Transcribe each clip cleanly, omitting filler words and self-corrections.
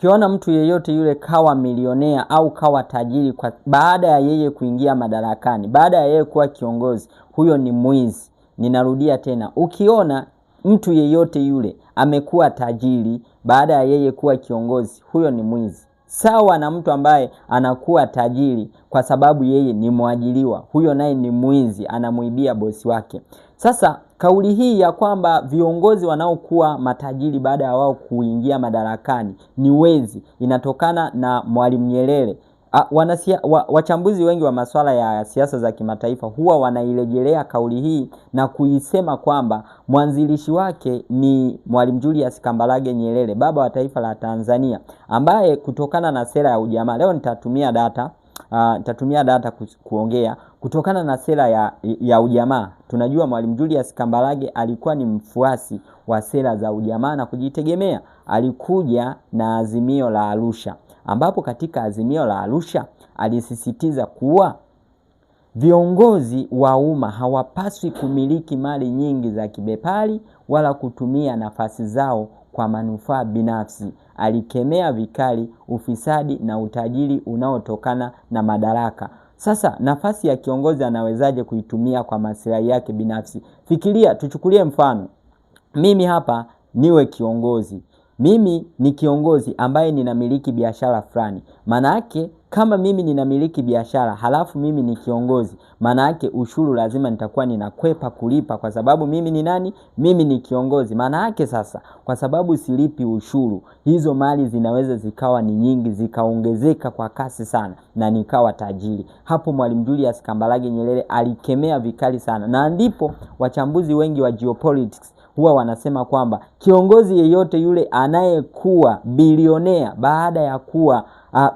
Ukiona mtu yeyote yule kawa milionea au kawa tajiri baada ya yeye kuingia madarakani, baada ya yeye kuwa kiongozi, huyo ni mwizi. Ninarudia tena, ukiona mtu yeyote yule amekuwa tajiri baada ya yeye kuwa kiongozi, huyo ni mwizi. Sawa na mtu ambaye anakuwa tajiri kwa sababu yeye ni mwajiriwa, huyo naye ni mwizi, anamuibia bosi wake. Sasa kauli hii ya kwamba viongozi wanaokuwa matajiri baada ya wao kuingia madarakani ni wezi inatokana na Mwalimu Nyerere. Wachambuzi wengi wa masuala ya siasa za kimataifa huwa wanairejelea kauli hii na kuisema kwamba mwanzilishi wake ni Mwalimu Julius Kambarage Nyerere, baba wa taifa la Tanzania, ambaye kutokana na sera ya ujamaa, leo nitatumia data kuongea, kutokana na sera ya ujamaa. Tunajua Mwalimu Julius Kambarage alikuwa ni mfuasi wa sera za ujamaa na kujitegemea. Alikuja na Azimio la Arusha, ambapo katika Azimio la Arusha alisisitiza kuwa viongozi wa umma hawapaswi kumiliki mali nyingi za kibepari wala kutumia nafasi zao kwa manufaa binafsi. Alikemea vikali ufisadi na utajiri unaotokana na madaraka. Sasa nafasi ya kiongozi anawezaje kuitumia kwa maslahi yake binafsi? Fikiria, tuchukulie mfano. Mimi hapa niwe kiongozi. Mimi ni kiongozi ambaye ninamiliki biashara fulani. Maana yake kama mimi ninamiliki biashara halafu mimi ni kiongozi, maana yake ushuru lazima nitakuwa ninakwepa kulipa kwa sababu mimi ni nani? Mimi ni kiongozi. Maana yake sasa kwa sababu silipi ushuru, hizo mali zinaweza zikawa ni nyingi, zikaongezeka kwa kasi sana na nikawa tajiri. Hapo Mwalimu Julius Kambarage Nyerere alikemea vikali sana, na ndipo wachambuzi wengi wa geopolitics huwa wanasema kwamba kiongozi yeyote yule anayekuwa bilionea baada ya kuwa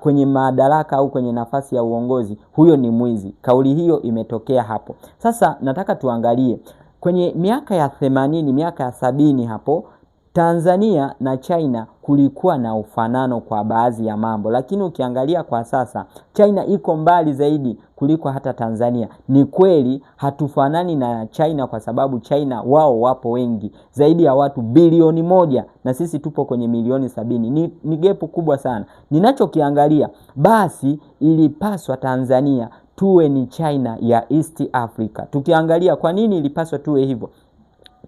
kwenye madaraka au kwenye nafasi ya uongozi, huyo ni mwizi. Kauli hiyo imetokea hapo. Sasa nataka tuangalie kwenye miaka ya 80, miaka ya 70 hapo Tanzania na China kulikuwa na ufanano kwa baadhi ya mambo, lakini ukiangalia kwa sasa China iko mbali zaidi kuliko hata Tanzania. Ni kweli hatufanani na China kwa sababu China wao wapo wengi zaidi ya watu bilioni 1 na sisi tupo kwenye milioni 70. Ni gepu kubwa sana. Ninachokiangalia basi ilipaswa Tanzania tuwe ni China ya East Africa. Tukiangalia kwa nini ilipaswa tuwe hivyo?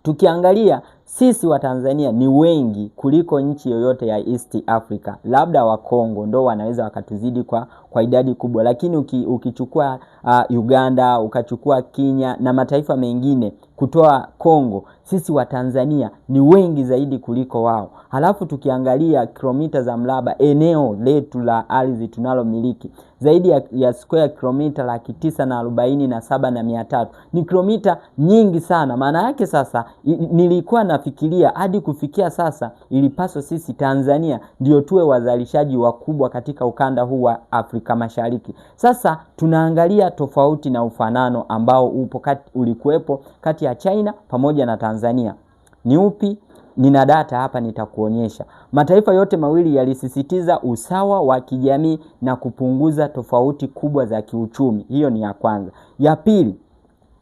Tukiangalia sisi wa Tanzania ni wengi kuliko nchi yoyote ya East Africa. Labda wa Kongo ndo wanaweza wakatuzidi kwa idadi kubwa, lakini ukichukua Uganda, ukachukua Kenya na mataifa mengine kutoa Kongo, sisi wa Tanzania ni wengi zaidi kuliko wao. Halafu tukiangalia kilomita za mraba eneo letu la ardhi tunalomiliki zaidi ya square kilomita 947,300. Ni kilomita nyingi sana. Maana yake sasa nilikuwa nafikiria hadi kufikia sasa ilipaswa sisi Tanzania ndio tuwe wazalishaji wakubwa katika ukanda huu wa Afrika Mashariki. Sasa tunaangalia tofauti na ufanano ambao ulikuwepo kati ya China pamoja na Tanzania. Ni upi? Nina data hapa nitakuonyesha. Mataifa yote mawili yalisisitiza usawa wa kijamii na kupunguza tofauti kubwa za kiuchumi. Hiyo ni ya kwanza. Ya pili,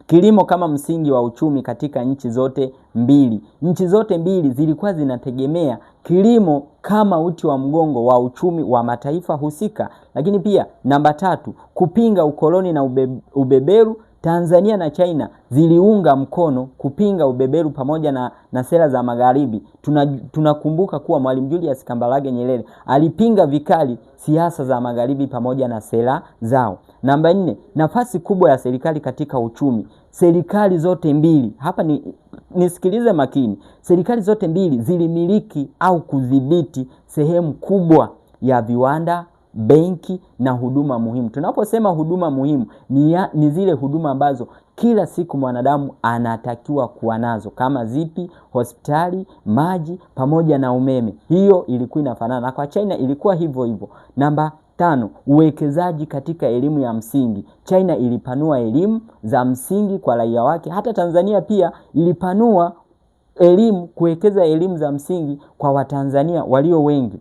kilimo kama msingi wa uchumi katika nchi zote mbili. Nchi zote mbili zilikuwa zinategemea kilimo kama uti wa mgongo wa uchumi wa mataifa husika. Lakini pia namba 3, kupinga ukoloni na ubeberu. Tanzania na China ziliunga mkono kupinga ubeberu pamoja na sera za magharibi. Tunakumbuka kuwa Mwalimu Julius Kambarage Nyerere alipinga vikali siasa za magharibi pamoja na sera zao. Namba 4, nafasi kubwa ya serikali katika uchumi. Serikali zote mbili, hapa nisikilize makini. Serikali zote mbili zilimiliki au kudhibiti sehemu kubwa ya viwanda, benki na huduma muhimu. Tunaposema huduma muhimu ni zile huduma ambazo kila siku mwanadamu anatakiwa kuwa nazo, kama zipi? Hospitali, maji pamoja na umeme. Hiyo ilikuwa inafanana, na kwa China ilikuwa hivyo hivyo. Namba 5, uwekezaji katika elimu ya msingi. China ilipanua elimu za msingi kwa raia wake. Hata Tanzania pia ilipanua elimu, kuwekeza elimu za msingi kwa Watanzania walio wengi.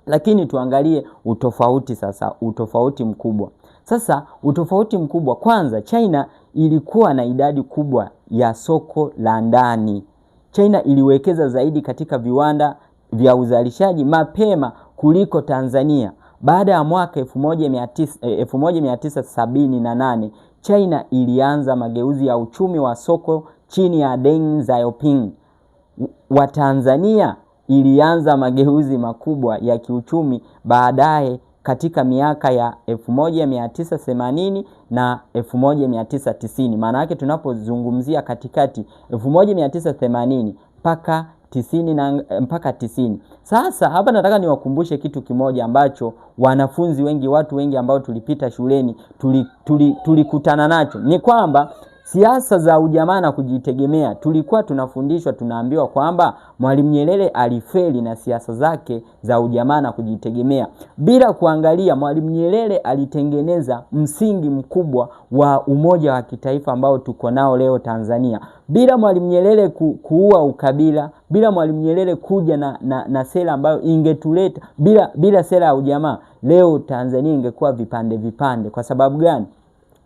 Lakini tuangalie utofauti sasa, utofauti mkubwa. Sasa utofauti mkubwa, kwanza China ilikuwa na idadi kubwa ya soko la ndani. China iliwekeza zaidi katika viwanda vya uzalishaji mapema kuliko Tanzania. Baada ya mwaka 1978 China ilianza mageuzi ya uchumi wa soko chini ya Deng Xiaoping. Wa Tanzania ilianza mageuzi makubwa ya kiuchumi baadaye katika miaka ya 1980 na 1990. Maana yake tunapozungumzia katikati 1980 mpaka 90. Sasa hapa nataka niwakumbushe kitu kimoja ambacho wanafunzi wengi, watu wengi ambao tulipita shuleni tulikutana nacho. Ni kwamba siasa za ujamaa na kujitegemea tulikuwa tunafundishwa, tunaambiwa kwamba Mwalimu Nyerere alifeli na siasa zake za ujamaa na kujitegemea, bila kuangalia Mwalimu Nyerere alitengeneza msingi mkubwa wa umoja wa kitaifa ambao tuko nao leo Tanzania. Bila Mwalimu Nyerere kuua ukabila, bila Mwalimu Nyerere kuja na sera ambayo ingetuleta, bila sera ya ujamaa, leo Tanzania ingekuwa vipande vipande. Kwa sababu gani?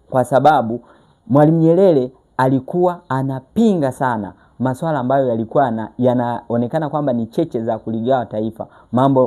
Kwa sababu Mwalimu Nyerere alikuwa anapinga sana masuala ambayo yalikuwa yanaonekana kwamba ni cheche za kuligawa taifa,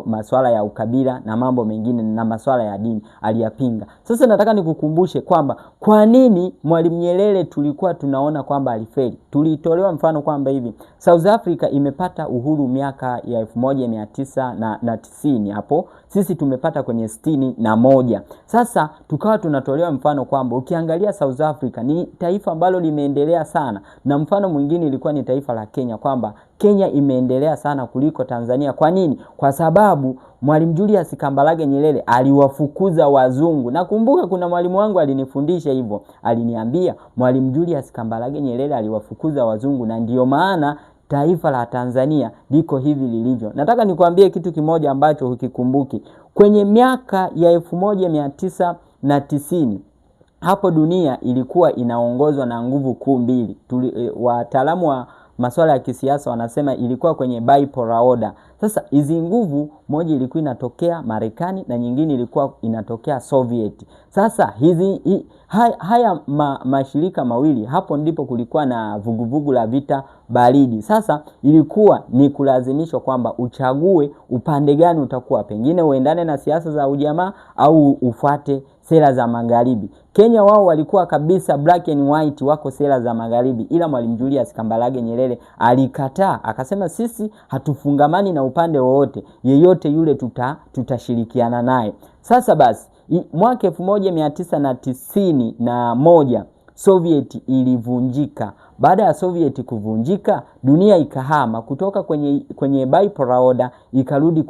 masuala ya ukabila na mambo mengine na masuala ya dini aliyapinga. Sasa nataka nikukumbushe kwamba kwa nini Mwalimu Nyerere tulikuwa tunaona kwamba alifeli. Tulitolewa mfano kwamba hivi South Africa imepata uhuru miaka ya 1990, hapo sisi tumepata kwenye 61. Sasa tukawa tunatolewa mfano kwamba ukiangalia South Africa ni taifa ambalo limeendelea sana, na mfano mwingine ilikuwa ni taifa la Kenya, kwamba Kenya imeendelea sana kuliko Tanzania. Kwa nini? Kwa sababu Mwalimu Julius Kambarage Nyerere aliwafukuza wazungu. Nakumbuka kuna mwalimu wangu alinifundisha hivyo, aliniambia Mwalimu Julius Kambarage Nyerere aliwafukuza wazungu na ndiyo maana taifa la Tanzania liko hivi lilivyo. Nataka nikwambie kitu kimoja ambacho hukikumbuki. Kwenye miaka ya 1990 hapo dunia ilikuwa inaongozwa na nguvu kuu mbili. Wataalamu wa masuala ya kisiasa wanasema ilikuwa kwenye bipolar order. Sasa hizi nguvu, moja ilikuwa inatokea Marekani na nyingine ilikuwa inatokea Soviet. Sasa haya mashirika mawili, hapo ndipo kulikuwa na vuguvugu la vita baridi. Sasa ilikuwa ni kulazimishwa kwamba uchague upande gani utakuwa, pengine uendane na siasa za ujamaa au ufuate sera za magharibi. Kenya wao walikuwa kabisa black and white, wako sera za magharibi, ila Mwalimu Julius Kambarage Nyerere alikataa, akasema sisi hatufungamani na upande wowote, yeyote yule tutashirikiana naye. Sasa basi mwaka 1991 Soviet ilivunjika. Baada ya Soviet kuvunjika, dunia ikahama kutoka kwenye bipolar order ikarudi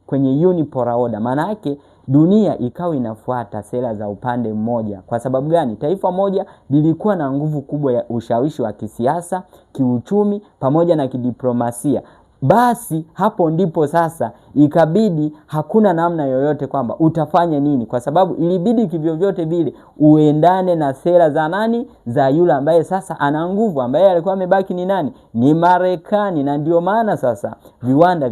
kwenye unipolar order. Maana yake dunia ikawa inafuata sera za upande mmoja. Kwa sababu gani? Taifa moja lilikuwa na nguvu kubwa ya ushawishi wa kisiasa, kiuchumi pamoja na kidiplomasia. Basi hapo ndipo sasa ikabidi hakuna namna yoyote kwamba utafanya nini, kwa sababu ilibidi kivyovyote vile uendane na sera za nani? Za yule ambaye sasa ana nguvu, ambaye alikuwa amebaki ni nani? Ni Marekani. Na ndio maana sasa viwanda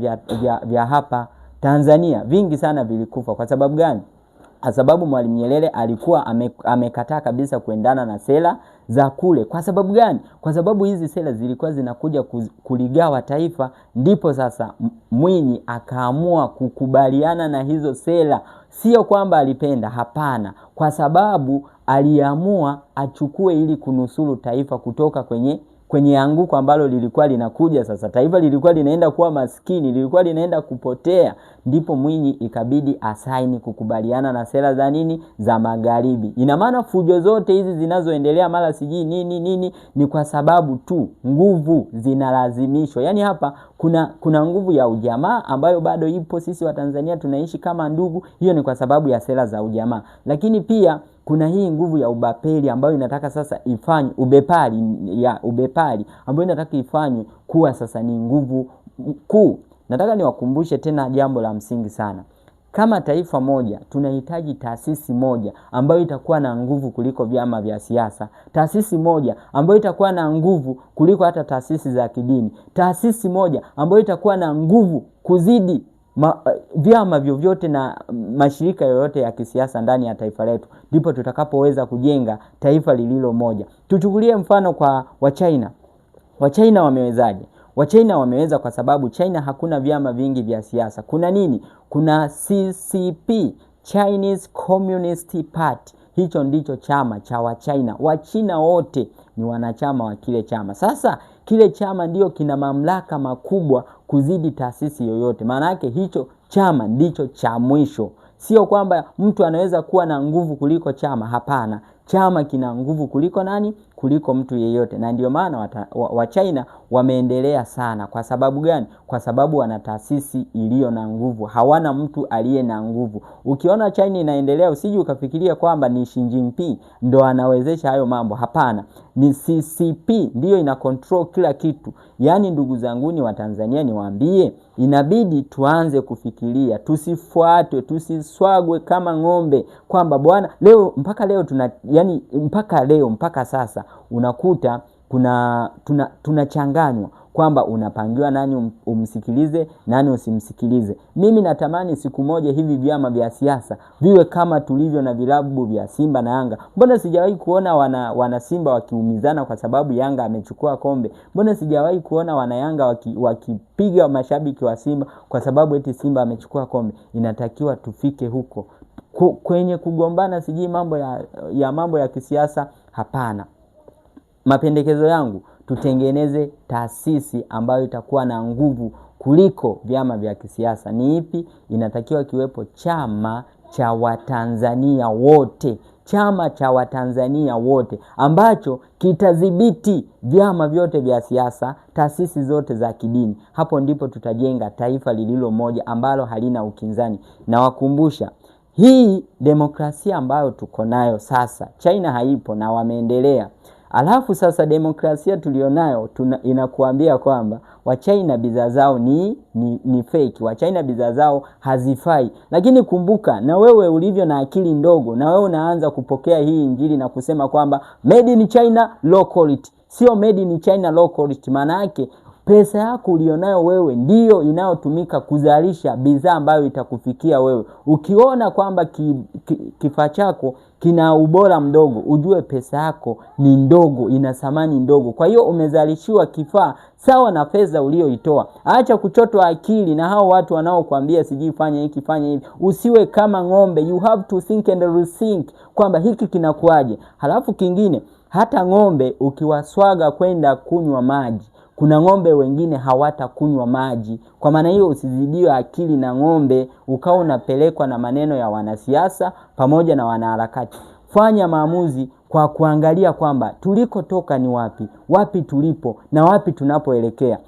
vya hapa Tanzania vingi sana vilikufa. Kwa sababu gani? Kwa sababu Mwalimu Nyerere alikuwa amekataa kabisa kuendana na sera za kule. Kwa sababu gani? Kwa sababu hizi sera zilikuwa zinakuja kuligawa taifa. Ndipo sasa Mwinyi akaamua kukubaliana na hizo sera. Sio kwamba alipenda, hapana, kwa sababu aliamua achukue ili kunusuru taifa kutoka kwenye anguko ambalo lilikuwa linakuja. Sasa taifa lilikuwa linaenda kuwa maskini, lilikuwa linaenda kupotea. Ndipo Mwinyi ikabidi asaini kukubaliana na sera za nini? Za magharibi. Ina maana fujo zote hizi zinazoendelea mara siji nini ni kwa sababu tu nguvu zinalazimishwa. Yaani hapa kuna nguvu ya ujamaa ambayo bado ipo, sisi wa Tanzania tunaishi kama ndugu. Hiyo ni kwa sababu ya sera za ujamaa. Lakini pia kuna hii nguvu ya ubepari ambayo inataka sasa ifanye ubepari ambayo inataka ifanywe kuwa sasa ni nguvu kuu. Nataka niwakumbushe tena jambo la msingi sana. Kama taifa moja tunahitaji taasisi moja ambayo itakuwa na nguvu kuliko vyama vya siasa, taasisi moja ambayo itakuwa na nguvu kuliko hata taasisi za kidini, taasisi moja ambayo itakuwa na nguvu kuzidi vyama vyovyote na mashirika yoyote ya kisiasa ndani ya taifa letu. Ndipo tutakapoweza kujenga taifa lililo moja. Tuchukulie mfano kwa Wachina. Wachina wamewezaje? Wachina wameweza kwa sababu China hakuna vyama vingi vya siasa. Kuna nini? Kuna CCP, Chinese Communist Party. Hicho ndicho chama cha Wachina. Wachina wote ni wanachama wa kile chama. Sasa kile chama ndio kina mamlaka makubwa kuzidi taasisi yoyote. Maana yake hicho chama ndicho cha mwisho. Sio kwamba mtu anaweza kuwa na nguvu kuliko chama, hapana. Chama kina nguvu kuliko nani? Kuliko mtu yeyote. Na ndio maana Wachina wameendelea sana. Kwa sababu gani? Kwa sababu wana taasisi iliyo na nguvu. Hawana mtu aliye na nguvu. Ukiona China inaendelea, usije ukafikiria kwamba ni Xi Jinping ndo anawezesha hayo mambo. Hapana. Ni CCP ndio ina control kila kitu. Yaani ndugu zanguni wa Tanzania, niwaambie, inabidi tuanze kufikiria, tusifuatwe, tusiswagwe kama ng'ombe, kwamba bwana leo mpaka leo mpaka sasa unakuta tunachanganywa kwamba unapangiwa nani umsikilize, nani usimsikilize. Mimi natamani siku moja hivi vyama vya siasa viwe kama tulivyo na vilabu vya Simba na Yanga. Mbona sijawahi kuona wana Simba wakiumizana kwa sababu Yanga amechukua kombe? Mbona sijawahi kuona wana Yanga wakipiga mashabiki wa Simba kwa sababu eti Simba amechukua kombe? Inatakiwa tufike huko kwenye kugombana sijui mambo ya kisiasa, hapana. Mapendekezo yangu, tutengeneze taasisi ambayo itakuwa na nguvu kuliko vyama vya kisiasa. Ni ipi? Inatakiwa kiwepo chama cha Watanzania wote. Chama cha Watanzania wote ambacho kitadhibiti vyama vyote vya siasa, taasisi zote za kidini. Hapo ndipo tutajenga taifa lililo moja ambalo halina ukinzani. Na wakumbusha, hii demokrasia ambayo tuko nayo sasa, China haipo na wameendelea. Alafu sasa demokrasia tulionayo inakuambia kwamba Wachina bidhaa zao ni fake. Wachina bidhaa zao hazifai. Lakini kumbuka, na wewe ulivyo na akili ndogo, na wewe unaanza kupokea hii injili na kusema kwamba made in China low quality. Sio made in China low quality. Maana yake pesa yako ulionayo wewe ndiyo inayotumika kuzalisha bidhaa ambayo itakufikia wewe. Ukiona kwamba kifaa chako kina ubora mdogo, ujue pesa yako ni ndogo, ina thamani ndogo. Kwa hiyo umezalishiwa kifaa sawa na pesa ulioitoa. Acha kuchotwa akili na hao watu wanaokuambia sijui fanya hiki fanya hivi. Usiwe kama ng'ombe. You have to think and rethink kwamba hiki kinakuaje. Halafu kingine, hata ng'ombe ukiwaswaga kwenda kunywa maji, kuna ng'ombe wengine hawatakunywa maji. Kwa maana hiyo usizidiwe akili na ng'ombe ukao unapelekwa na maneno ya wanasiasa pamoja na wanaharakati. Fanya maamuzi kwa kuangalia kwamba tulikotoka ni wapi tulipo na wapi tunapoelekea.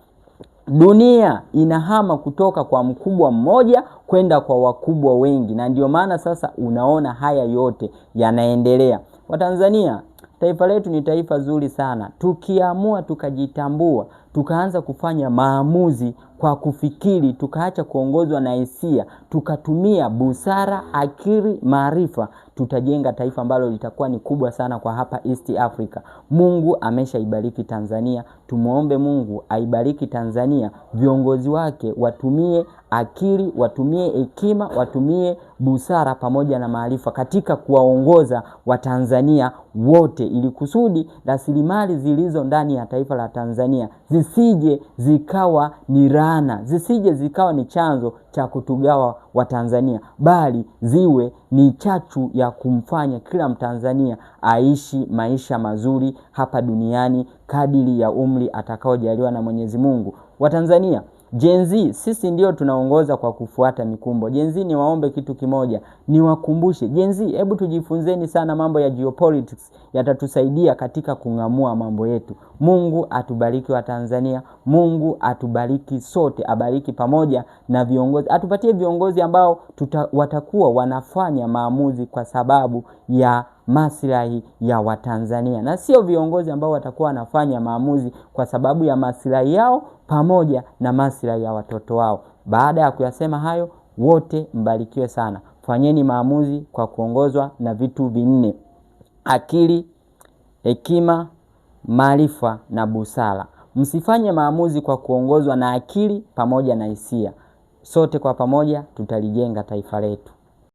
Dunia inahama kutoka kwa mkubwa mmoja kwenda kwa wakubwa wengi, na ndio maana sasa unaona haya yote yanaendelea. Watanzania, taifa letu ni taifa zuri sana. Tukiamua tukajitambua, tukaanza kufanya maamuzi kwa kufikiri, tukaacha kuongozwa na hisia, tukatumia busara, akili, maarifa, tutajenga taifa ambalo litakuwa ni kubwa sana kwa hapa East Africa. Mungu ameshaibariki Tanzania. Tumuombe Mungu aibariki Tanzania. Viongozi wake watumie akili, watumie hekima, watumie busara pamoja na maarifa katika kuwaongoza Watanzania wote, ili kusudi rasilimali zilizo ndani ya taifa la Tanzania zisije zikawa ni laana, zisije zikawa ni chanzo cha kutugawa Watanzania, bali ziwe ni chachu ya kumfanya kila Mtanzania aishi maisha mazuri hapa duniani kadiri ya umri atakaojaliwa na Mwenyezi Mungu. Watanzania, Gen Z, sisi ndio tunaongoza kwa kufuata mikumbo. Gen Z, niwaombe kitu kimoja, niwakumbushe Gen Z, hebu tujifunzeni sana mambo ya geopolitics, yatatusaidia katika kung'amua mambo yetu. Mungu atubariki wa Tanzania, Mungu atubariki sote, abariki pamoja na viongozi, atupatie viongozi ambao watakuwa wanafanya maamuzi kwa sababu ya maslahi ya Watanzania, na sio viongozi ambao watakuwa wanafanya maamuzi kwa sababu ya maslahi yao pamoja na maslahi ya watoto wao. Baada ya kuyasema hayo, wote mbarikiwe sana. Fanyeni maamuzi kwa kuongozwa na vitu vinne: akili, hekima, maarifa na busara. Msifanye maamuzi kwa kuongozwa na akili pamoja na hisia. Sote kwa pamoja tutalijenga taifa letu.